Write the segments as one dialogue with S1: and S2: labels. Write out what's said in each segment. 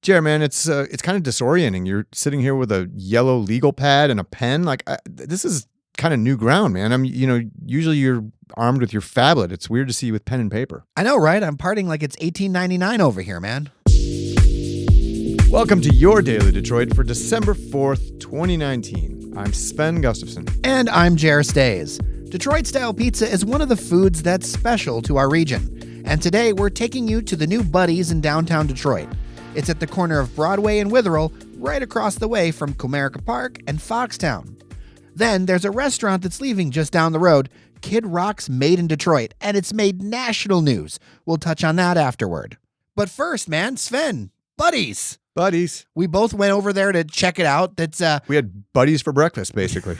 S1: Jer, man, it's kind of disorienting. You're sitting here with a yellow legal pad and a pen. This is kind of new ground, man. Usually you're armed with your phablet. It's weird to see you with pen and paper.
S2: I know, right? I'm partying like it's 1899 over here, man.
S1: Welcome to your Daily Detroit for December 4th, 2019. I'm Sven Gustafson.
S2: And I'm Jer Stays. Detroit-style pizza is one of the foods that's special to our region. And today we're taking you to the new Buddy's in downtown Detroit. It's at the corner of Broadway and Witherell, right across the way from Comerica Park and Foxtown. Then there's a restaurant that's leaving just down the road, Kid Rock's Made in Detroit, and it's made national news. We'll touch on that afterward. But first, man, Sven, Buddy's.
S1: Buddies.
S2: We both went over there to check it out.
S1: We had buddies for breakfast, basically.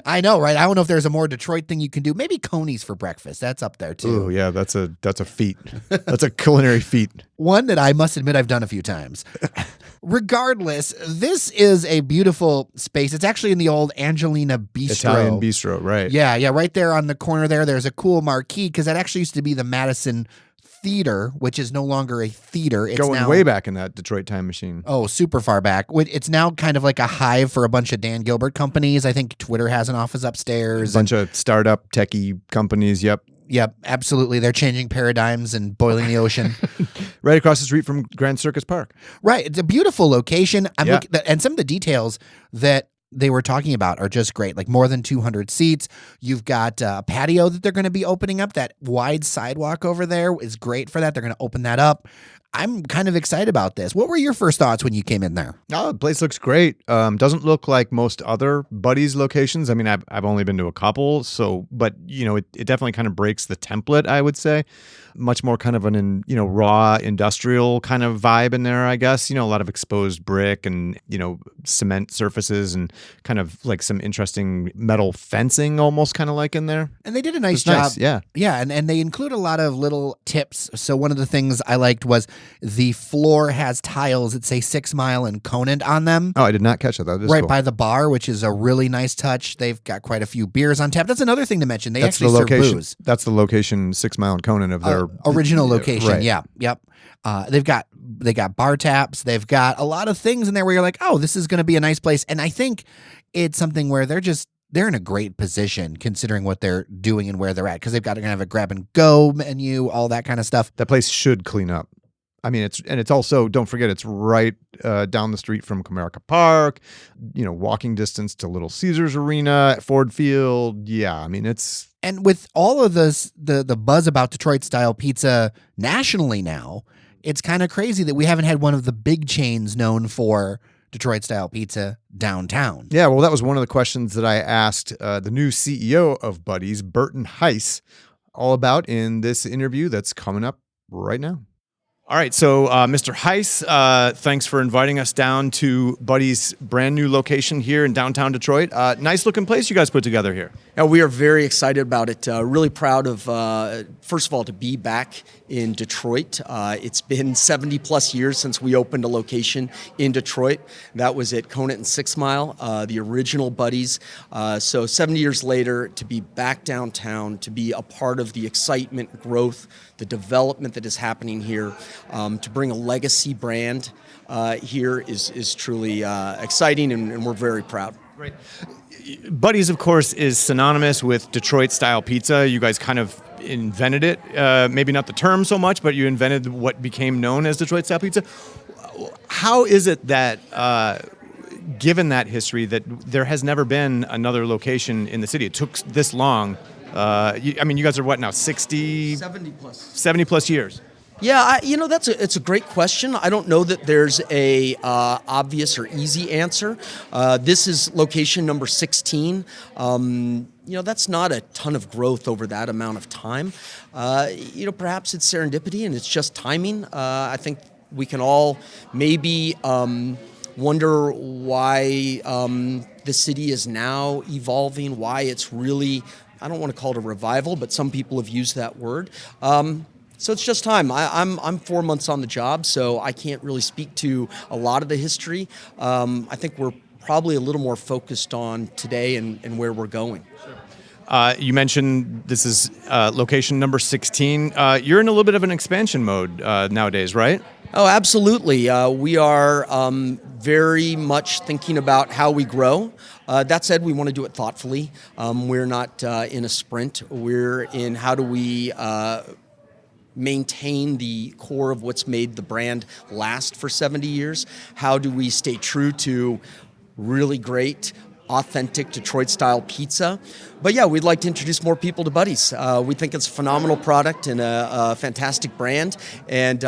S2: I know, right? I don't know if there's a more Detroit thing you can do. Maybe Coney's for breakfast. That's up there, too.
S1: Oh, yeah, that's a feat. That's a culinary feat.
S2: One that I must admit I've done a few times. Regardless, this is a beautiful space. It's actually in the old Angelina Bistro.
S1: Italian bistro, right.
S2: Yeah, right there on the corner there. There's a cool marquee because that actually used to be the Madison Theater, which is no longer a theater. It's
S1: going
S2: now
S1: way back in that Detroit time machine.
S2: Oh, super far back. It's now kind of like a hive for a bunch of Dan Gilbert companies. I think Twitter has an office upstairs.
S1: A bunch of startup techie companies, yep.
S2: Yep, absolutely. They're changing paradigms and boiling the ocean.
S1: Right across the street from Grand Circus Park.
S2: Right. It's a beautiful location.
S1: Yeah.
S2: And some of the details that they were talking about are just great. Like more than 200 seats. You've got a patio that they're going to be opening up. That wide sidewalk over there is great for that. They're going to open that up. I'm kind of excited about this. What were your first thoughts when you came in there?
S1: Oh, the place looks great. Doesn't look like most other Buddy's locations. I mean, I've only been to a couple, but it definitely kind of breaks the template, I would say. Much more kind of an raw industrial kind of vibe in there, I guess. A lot of exposed brick and cement surfaces and kind of like some interesting metal fencing, almost kind of like in there.
S2: And they did a nice job.
S1: Nice, yeah.
S2: Yeah, and they include a lot of little tips. So one of the things I liked was the floor has tiles that say 6 Mile and Conant on them.
S1: Oh, I did not catch that. That is
S2: right
S1: cool.
S2: by the bar, which is a really nice touch. They've got quite a few beers on tap. That's another thing to mention. They actually serve booze.
S1: That's the location, 6 Mile and Conant of their
S2: original location.
S1: Right.
S2: Yeah, yep. They got bar taps. They've got a lot of things in there where you're like, oh, this is going to be a nice place. And I think it's something where they're in a great position considering what they're doing and where they're at because they've got to have a grab and go menu, all that kind of stuff.
S1: That place should clean up. I mean, it's also, don't forget, it's right down the street from Comerica Park, walking distance to Little Caesars Arena, Ford Field. Yeah, I mean, it's...
S2: And with all of this, the buzz about Detroit-style pizza nationally now, it's kind of crazy that we haven't had one of the big chains known for Detroit-style pizza downtown.
S1: Yeah, well, that was one of the questions that I asked the new CEO of Buddy's, Burton Heiss, all about in this interview that's coming up right now. All right, so Mr. Heiss, thanks for inviting us down to Buddy's brand new location here in downtown Detroit. Nice looking place you guys put together here.
S3: Yeah, we are very excited about it. Really proud of, first of all, to be back in Detroit. It's been 70 plus years since we opened a location in Detroit. That was at Conant and 6 Mile, the original Buddy's. So 70 years later, to be back downtown, to be a part of the excitement, growth, the development that is happening here, to bring a legacy brand here is truly exciting, and we're very proud.
S1: Right. Buddy's, of course, is synonymous with Detroit-style pizza. You guys kind of invented it. Maybe not the term so much, but you invented what became known as Detroit-style pizza. How is it that, given that history, that there has never been another location in the city? It took this long. You guys are what now, 60?
S3: 70 plus.
S1: 70 plus years.
S3: Yeah, it's a great question. I don't know that there's a obvious or easy answer. This is location number 16. That's not a ton of growth over that amount of time. Perhaps it's serendipity and it's just timing. I think we can all maybe wonder why the city is now evolving, why it's really, I don't want to call it a revival, but some people have used that word. So it's just time. I'm 4 months on the job, so I can't really speak to a lot of the history. I think we're probably a little more focused on today and where we're going.
S1: You mentioned this is location number 16. You're in a little bit of an expansion mode nowadays, right?
S3: Oh, absolutely. We are very much thinking about how we grow. That said, we want to do it thoughtfully. We're not in a sprint. We're in how do we maintain the core of what's made the brand last for 70 years? How do we stay true to really great, authentic Detroit-style pizza? But yeah, we'd like to introduce more people to Buddy's. We think it's a phenomenal product and a fantastic brand, and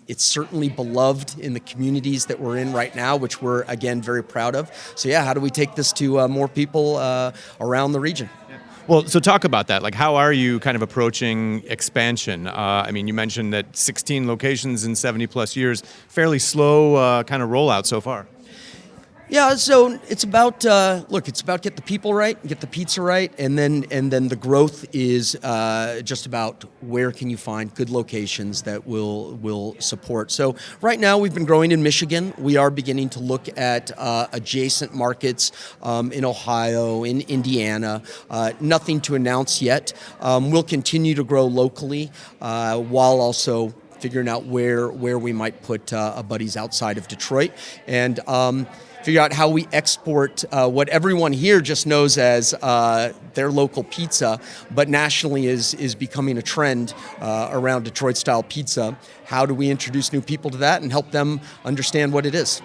S3: it's certainly beloved in the communities that we're in right now, which we're, again, very proud of. So yeah, how do we take this to more people around the region?
S1: Well, so talk about that. Like, how are you kind of approaching expansion? I mean, you mentioned that 16 locations in 70 plus years, fairly slow kind of rollout so far.
S3: Yeah, so it's about it's about get the people right, get the pizza right, and then the growth is just about where can you find good locations that will support. So right now we've been growing in Michigan. We are beginning to look at adjacent markets in Ohio, in Indiana. Nothing to announce yet. We'll continue to grow locally while also figuring out where we might put a Buddy's outside of Detroit, and figure out how we export what everyone here just knows as their local pizza, but nationally is becoming a trend around Detroit-style pizza. How do we introduce new people to that and help them understand what it is?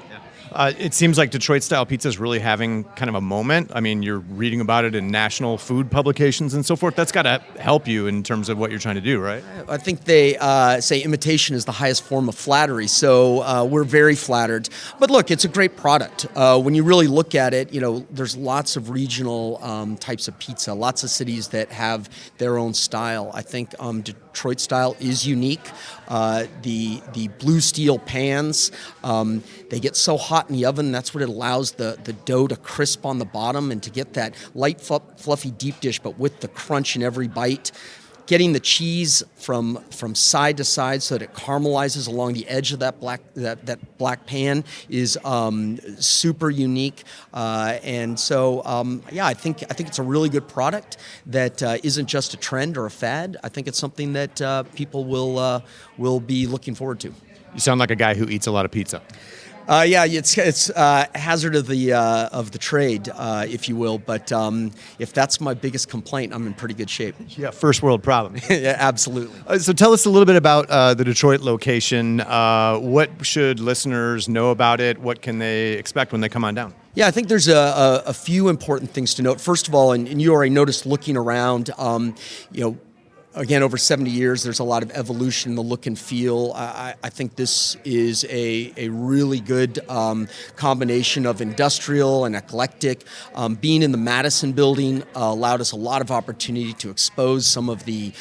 S1: It seems like Detroit-style pizza is really having kind of a moment. I mean, you're reading about it in national food publications and so forth. That's got to help you in terms of what you're trying to do, right?
S3: I think they say imitation is the highest form of flattery, so we're very flattered. But look, it's a great product. When you really look at it, there's lots of regional types of pizza, lots of cities that have their own style. I think Detroit style is unique. The blue steel pans, they get so hot in the oven, that's what it allows the dough to crisp on the bottom and to get that light, fluffy deep dish, but with the crunch in every bite. Getting the cheese from side to side so that it caramelizes along the edge of that black pan is super unique, and so I think it's a really good product that isn't just a trend or a fad. I think it's something that people will be looking forward to.
S1: You sound like a guy who eats a lot of pizza.
S3: Yeah, it's a hazard of the trade, if you will. But if that's my biggest complaint, I'm in pretty good shape.
S1: Yeah, first world problem.
S3: Yeah, absolutely.
S1: So tell us a little bit about the Detroit location. What should listeners know about it? What can they expect when they come on down?
S3: Yeah, I think there's a few important things to note. First of all, and you already noticed looking around, again, over 70 years, there's a lot of evolution in the look and feel. I think this is a really good combination of industrial and eclectic. Being in the Madison building allowed us a lot of opportunity to expose some of the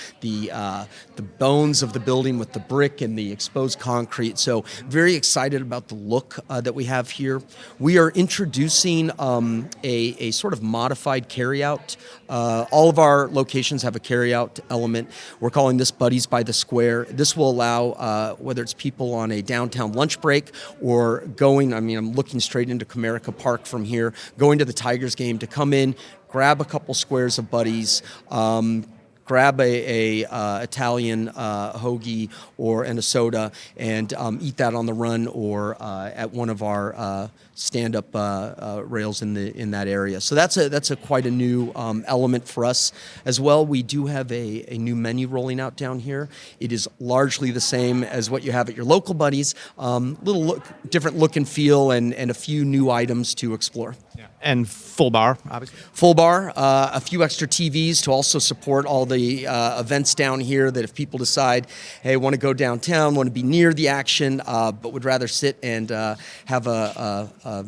S3: bones of the building with the brick and the exposed concrete. So very excited about the look that we have here. We are introducing a sort of modified carryout. All of our locations have a carryout element. We're calling this Buddy's by the Square. This will allow, whether it's people on a downtown lunch break or I'm looking straight into Comerica Park from here, going to the Tigers game, to come in, grab a couple squares of Buddy's, grab a Italian hoagie and a soda, and eat that on the run or at one of our stand-up rails in that area. So that's quite a new element for us as well. We do have a new menu rolling out down here. It is largely the same as what you have at your local Buddy's. Different look and feel, and a few new items to explore.
S1: Yeah. And full bar, obviously.
S3: Full bar, a few extra TVs to also support all the events down here, that if people decide, hey, want to go downtown, want to be near the action, but would rather sit and have a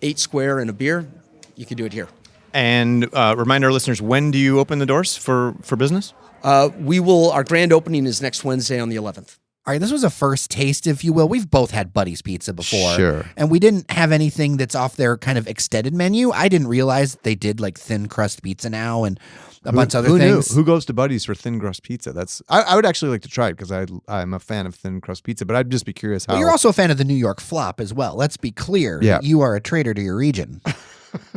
S3: 8 square and a beer, you can do it here.
S1: And remind our listeners, when do you open the doors for business?
S3: Our grand opening is next Wednesday on the 11th.
S2: All right, this was a first taste, if you will. We've both had Buddy's Pizza before.
S1: Sure.
S2: And we didn't have anything that's off their kind of extended menu. I didn't realize they did like thin crust pizza now and a bunch of other things.
S4: Who goes to Buddy's for thin crust pizza? I would actually like to try it because I'm a fan of thin crust pizza, but I'd just be curious how.
S2: Well, you're also a fan of the New York flop as well. Let's be clear.
S4: Yeah.
S2: You are a traitor to your region.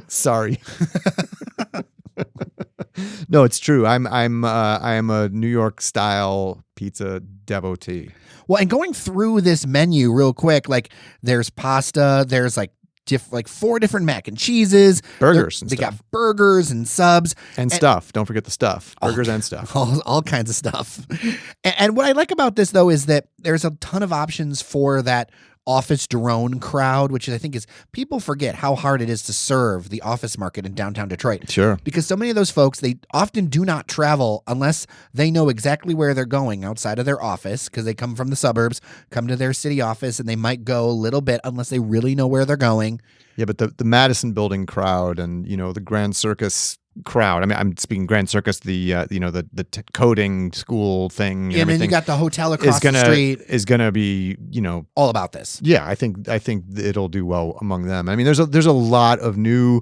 S4: Sorry. No, it's true. I am a New York style pizza devotee.
S2: Well, and going through this menu real quick, like there's pasta, there's like 4 different mac and cheeses,
S4: Burgers and
S2: they
S4: stuff.
S2: got burgers and subs
S4: And stuff. Don't forget the stuff. Burgers and stuff.
S2: all kinds of stuff. And what I like about this though is that there's a ton of options for that office drone crowd, which I think is, people forget how hard it is to serve the office market in downtown Detroit.
S4: Sure.
S2: Because so many of those folks, they often do not travel unless they know exactly where they're going outside of their office, because they come from the suburbs, come to their city office, and they might go a little bit unless they really know where they're going.
S4: Yeah, but the Madison Building crowd and, the Grand Circus crowd. I mean, I'm speaking Grand Circus, the coding school thing.
S2: And then you got the hotel across the street.
S4: Is gonna be,
S2: all about this.
S4: Yeah, I think it'll do well among them. I mean, there's a lot of new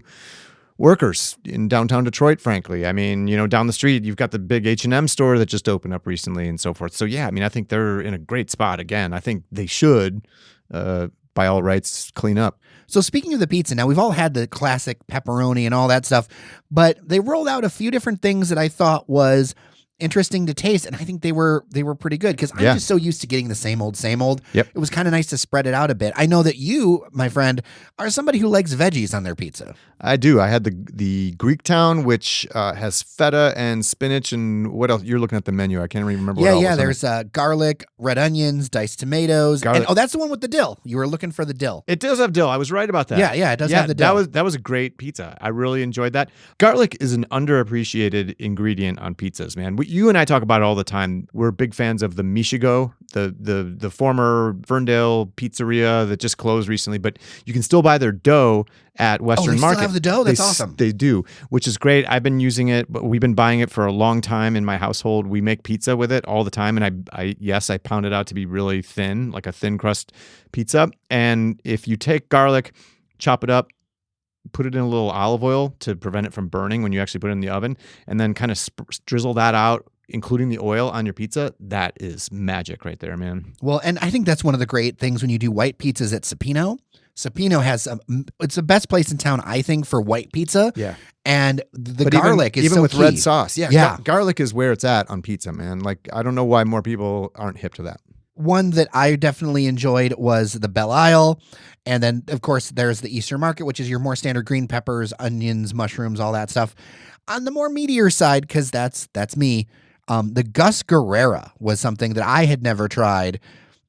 S4: workers in downtown Detroit, frankly. I mean, down the street, you've got the big H&M store that just opened up recently and so forth. So yeah, I mean, I think they're in a great spot. Again, I think they should, by all rights, clean up.
S2: So speaking of the pizza, now we've all had the classic pepperoni and all that stuff, but they rolled out a few different things that I thought was interesting to taste, and I think they were pretty good, because I'm just so used to getting the same old.
S4: Yep.
S2: It was kind of nice to spread it out a bit. I know that you, my friend, are somebody who likes veggies on their pizza.
S4: I do. I had the Greek Town, which has feta and spinach, and what else? You're looking at the menu. I can't even remember. What else
S2: There's garlic, red onions, diced tomatoes, and that's the one with the dill. You were looking for the dill.
S4: It does have dill. I was right about that.
S2: Yeah, it does have the dill.
S4: That was a great pizza. I really enjoyed that. Garlic is an underappreciated ingredient on pizzas, man. You and I talk about it all the time. We're big fans of the Michigo, the former Ferndale pizzeria that just closed recently, but you can still buy their dough at Western Market.
S2: Still have the dough? That's awesome.
S4: They do, which is great. I've been using it, but we've been buying it for a long time in my household. We make pizza with it all the time, and I pound it out to be really thin, like a thin crust pizza. And if you take garlic, chop it up, put it in a little olive oil to prevent it from burning when you actually put it in the oven, and then kind of drizzle that out, including the oil on your pizza, that is magic right there, man.
S2: Well, and I think that's one of the great things when you do white pizzas at Supino. Supino has it's the best place in town, I think, for white pizza.
S4: Yeah.
S2: And the garlic is
S4: even
S2: so
S4: with
S2: key.
S4: red sauce.
S2: Yeah.
S4: Garlic is where it's at on pizza, man. Like, I don't know why more people aren't hip to that.
S2: One that I definitely enjoyed was the Belle Isle. And then, of course, there's the Eastern Market, which is your more standard green peppers, onions, mushrooms, all that stuff. On the more meatier side, because that's me, the Gus Guerrera was something that I had never tried,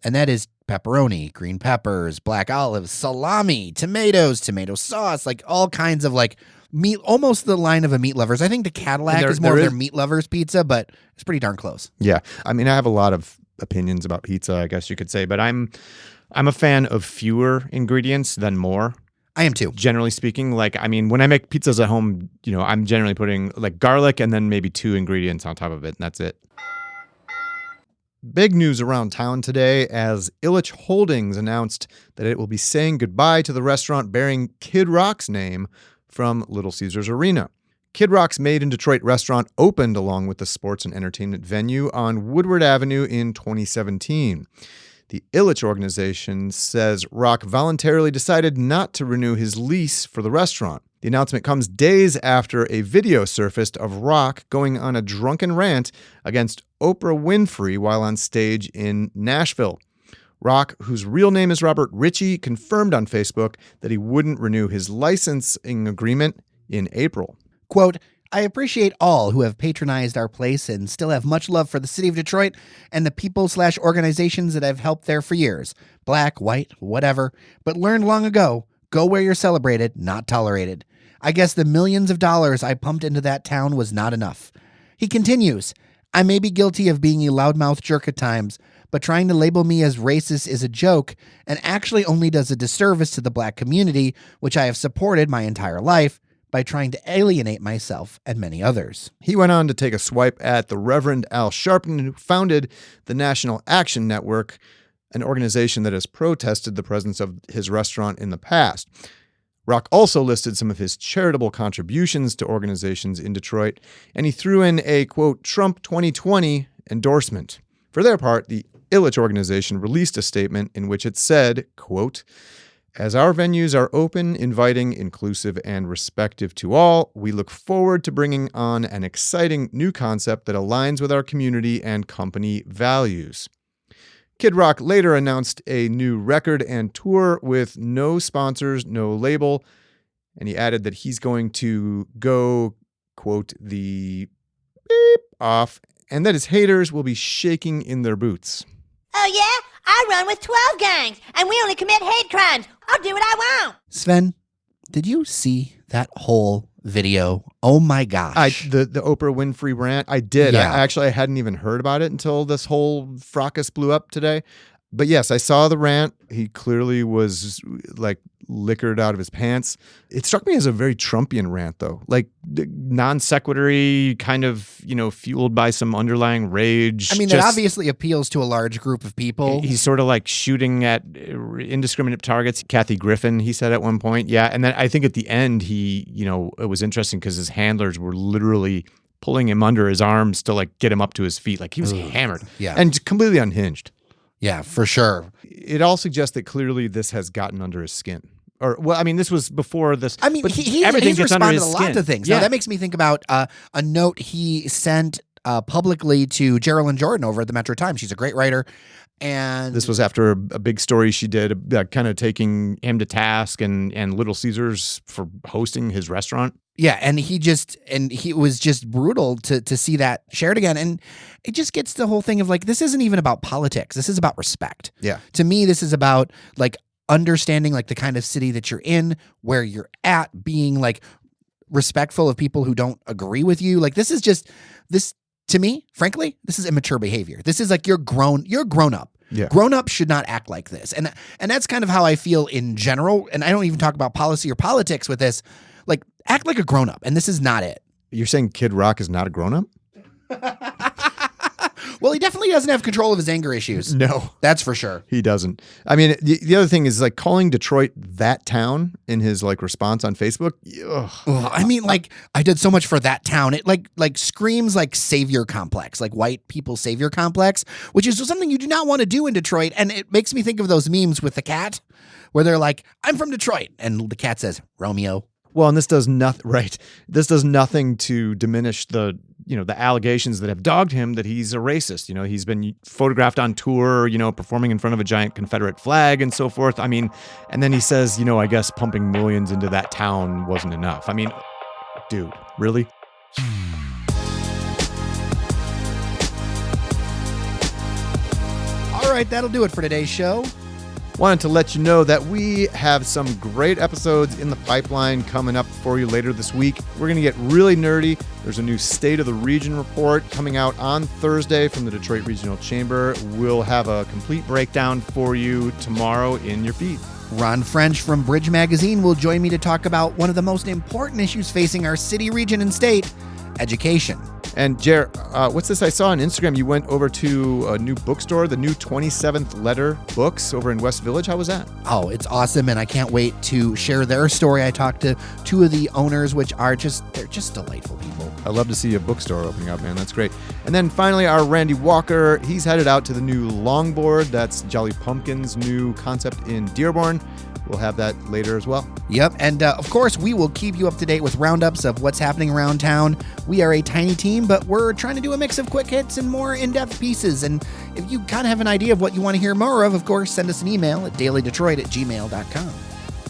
S2: and that is pepperoni, green peppers, black olives, salami, tomatoes, tomato sauce, like all kinds of like meat, almost the line of a Meat Lovers. I think the Cadillac is more of their Meat Lovers pizza, but it's pretty darn close.
S4: Yeah. I mean, I have a lot of opinions about pizza, I guess you could say, but I'm a fan of fewer ingredients than more.
S2: I am too.
S4: Generally speaking, like, I mean, when I make pizzas at home, I'm generally putting like garlic and then maybe 2 ingredients on top of it, and that's it. Big news around town today as Illich Holdings announced that it will be saying goodbye to the restaurant bearing Kid Rock's name from Little Caesars Arena. Kid Rock's Made in Detroit restaurant opened along with the sports and entertainment venue on Woodward Avenue in 2017. The Illich organization says Rock voluntarily decided not to renew his lease for the restaurant. The announcement comes days after a video surfaced of Rock going on a drunken rant against Oprah Winfrey while on stage in Nashville. Rock, whose real name is Robert Ritchie, confirmed on Facebook that he wouldn't renew his licensing agreement in April.
S2: Quote, I appreciate all who have patronized our place and still have much love for the city of Detroit and the people/organizations that I've helped there for years. Black, white, whatever. But learned long ago, go where you're celebrated, not tolerated. I guess the millions of dollars I pumped into that town was not enough. He continues, I may be guilty of being a loudmouth jerk at times, but trying to label me as racist is a joke and actually only does a disservice to the black community, which I have supported my entire life, by trying to alienate myself and many others.
S4: He went on to take a swipe at the Reverend Al Sharpton, who founded the National Action Network, an organization that has protested the presence of his restaurant in the past. Rock also listed some of his charitable contributions to organizations in Detroit, and he threw in a, quote, Trump 2020 endorsement. For their part, the Illich organization released a statement in which it said, quote, as our venues are open, inviting, inclusive, and respectful to all, we look forward to bringing on an exciting new concept that aligns with our community and company values. Kid Rock later announced a new record and tour with no sponsors, no label. And he added that he's going to go, quote, the beep off, and that his haters will be shaking in their boots.
S5: Oh, yeah? I run with 12 gangs, and we only commit hate crimes. I'll do what I want.
S2: Sven, did you see that whole video? Oh my gosh.
S4: The Oprah Winfrey rant, I did.
S2: Yeah.
S4: I hadn't even heard about it until this whole fracas blew up today. But yes, I saw the rant. He clearly was like liquored out of his pants. It struck me as a very Trumpian rant, though, like non sequitur, kind of, fueled by some underlying rage.
S2: I mean, that obviously appeals to a large group of people.
S4: He's sort of like shooting at indiscriminate targets. Kathy Griffin, he said at one point. Yeah. And then I think at the end, it was interesting because his handlers were literally pulling him under his arms to like get him up to his feet. Like he was hammered.
S2: Yeah.
S4: And completely unhinged.
S2: Yeah, for sure.
S4: It all suggests that clearly this has gotten under his skin. Or, well, I mean, this was before this.
S2: I mean,
S4: but
S2: everything he's
S4: gets under
S2: responded
S4: his
S2: a
S4: skin.
S2: lot to things.
S4: Yeah.
S2: Now, that makes me think about a note he sent publicly to Geraldine Jordan over at the Metro Times. She's a great writer. And
S4: this was after a big story she did, kind of taking him to task and Little Caesars for hosting his restaurant.
S2: Yeah, and he was just brutal to see that shared again. And it just gets the whole thing of like, this isn't even about politics. This is about respect.
S4: Yeah.
S2: To me, this is about like understanding like the kind of city that you're in, where you're at, being like respectful of people who don't agree with you. Like this, to me, frankly, this is immature behavior. This is like you're grown up.
S4: Yeah.
S2: Grown-ups should not act like this. And that's kind of how I feel in general. And I don't even talk about policy or politics with this. Like, act like a grown-up, and this is not it.
S4: You're saying Kid Rock is not a grown-up?
S2: Well, he definitely doesn't have control of his anger issues.
S4: No.
S2: That's for sure.
S4: He doesn't. I mean, the other thing is like calling Detroit that town in his like response on Facebook. Ugh.
S2: I mean, like, I did so much for that town. It like screams like savior complex, like white people savior complex, which is something you do not want to do in Detroit. And it makes me think of those memes with the cat where they're like, I'm from Detroit. And the cat says, Romeo.
S4: Well, and this does nothing, right? This does nothing to diminish the allegations that have dogged him that he's a racist. He's been photographed on tour, performing in front of a giant Confederate flag and so forth. I mean, and then he says, I guess pumping millions into that town wasn't enough. I mean, dude, really?
S2: All right, that'll do it for today's show.
S4: Wanted to let you know that we have some great episodes in the pipeline coming up for you later this week. We're going to get really nerdy. There's a new State of the Region report coming out on Thursday from the Detroit Regional Chamber. We'll have a complete breakdown for you tomorrow in your feed.
S2: Ron French from Bridge Magazine will join me to talk about one of the most important issues facing our city, region, and state, education.
S4: And Jer, what's this? I saw on Instagram you went over to a new bookstore, the new 27th Letter Books over in West Village. How was that?
S2: Oh, it's awesome, and I can't wait to share their story. I talked to two of the owners, they're just delightful people.
S4: I love to see a bookstore opening up, man. That's great. And then finally, our Randy Walker, he's headed out to the new Longboard. That's Jolly Pumpkin's new concept in Dearborn. We'll have that later as well.
S2: Yep, and of course, we will keep you up to date with roundups of what's happening around town. We are a tiny team, but we're trying to do a mix of quick hits and more in-depth pieces. And if you kind of have an idea of what you want to hear more of course, send us an email at dailydetroit@gmail.com.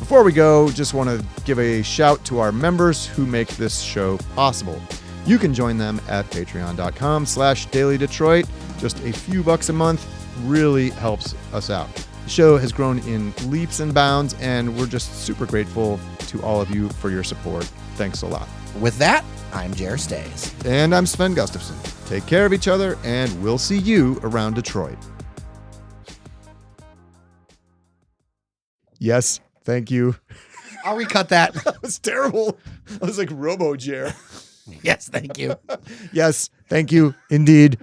S4: Before we go, just want to give a shout to our members who make this show possible. You can join them at patreon.com/dailydetroit. Just a few bucks a month really helps us out. The show has grown in leaps and bounds, and we're just super grateful to all of you for your support. Thanks a lot.
S2: With that, I'm Jer Stays.
S4: And I'm Sven Gustafson. Take care of each other, and we'll see you around Detroit. Yes, thank you.
S2: I'll recut that.
S4: That was terrible. I was like Robo Jer.
S2: Yes, thank you.
S4: Yes, thank you, indeed.